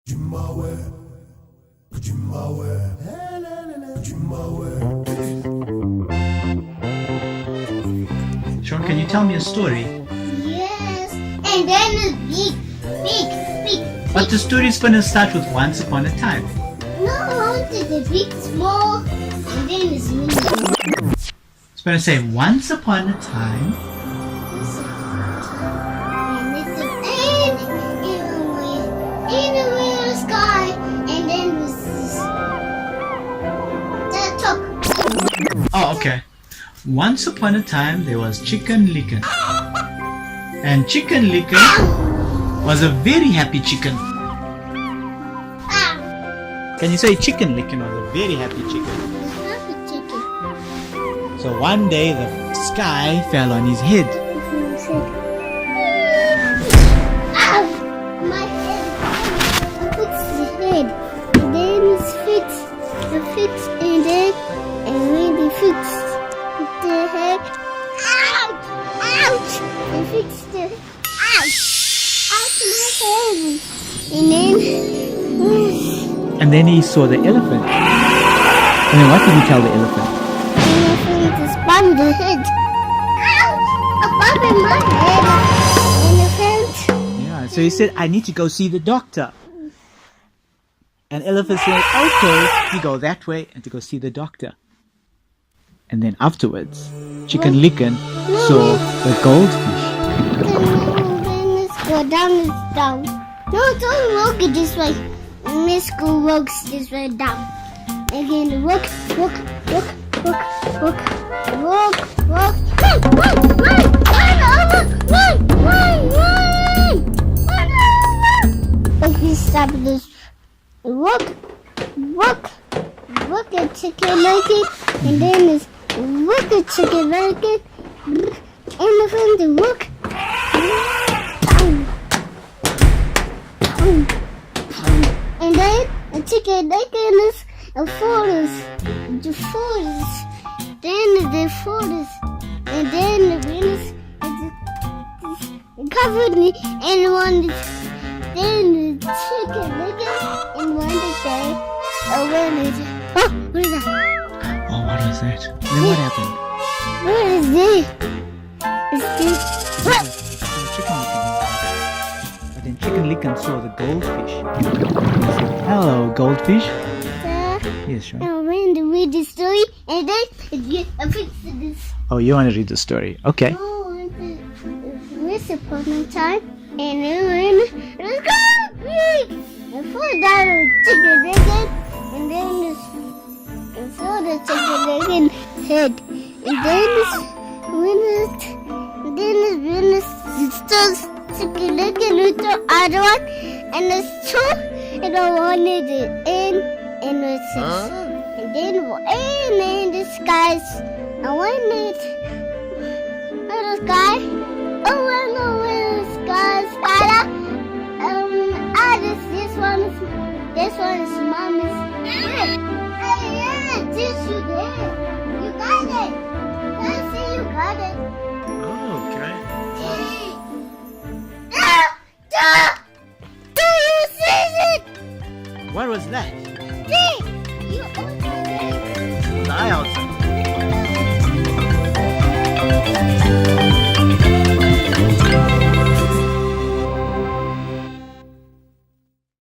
Sean, can you tell me a story? Yes, and then it's big. But the story is going to start with once upon a time. No, I wanted the big, small, and then it's mini. It's going to say once upon a time. And it's in the sky, and then the top. Oh, okay. Once upon a time, there was Chicken Licken. And Chicken Licken was a very happy chicken. Can you say Chicken Licken was a very happy chicken? Happy chicken. So one day, the sky fell on his head. Ow! My head. I put the head. And then it's fixed. The fixed, and then when they fixed the head. Ouch! They fixed the ouch! Ouch my head. And then he saw the elephant. And then what did he tell the elephant? The elephant is above the head. Ouch! Above my head. Elephant. Yeah, so he said, I need to go see the doctor. And elephant said, okay, you go that way and to go see the doctor. And then afterwards, Chicken Licken saw the goldfish. Then let's go down, it's down. No, don't walk it this way. Let's go walk this way down. Again, walk. Run. Okay, stop this. Walk a chicken like it, and then it's walk a chicken like it. Elephant walk. And then a chicken like it is a forest. The forest. Then the forest. And then the wind covered me and one. Then the chicken like it and one day. Oh, what is that? Oh, what was that? Then what happened? What is this? Is this what? But then Chicken Licken saw the goldfish. He said, hello, goldfish. Yes, sure. And when they read the story, and then I fixed this. Oh, you want to read the story? Okay. Once upon a time, and then it's got big. And for that chicken licken, and then and saw the chicken licken head, and then when it's still chicken licken with the other one, and it's two, and I wanted it in, and it's and then in the skies, I wanted the sky. Oh, I know where the sky. This one is mommy's. Yeah, this you did. You got it. I see you got it. Oh, okay. Do you see it? What was that? See, you open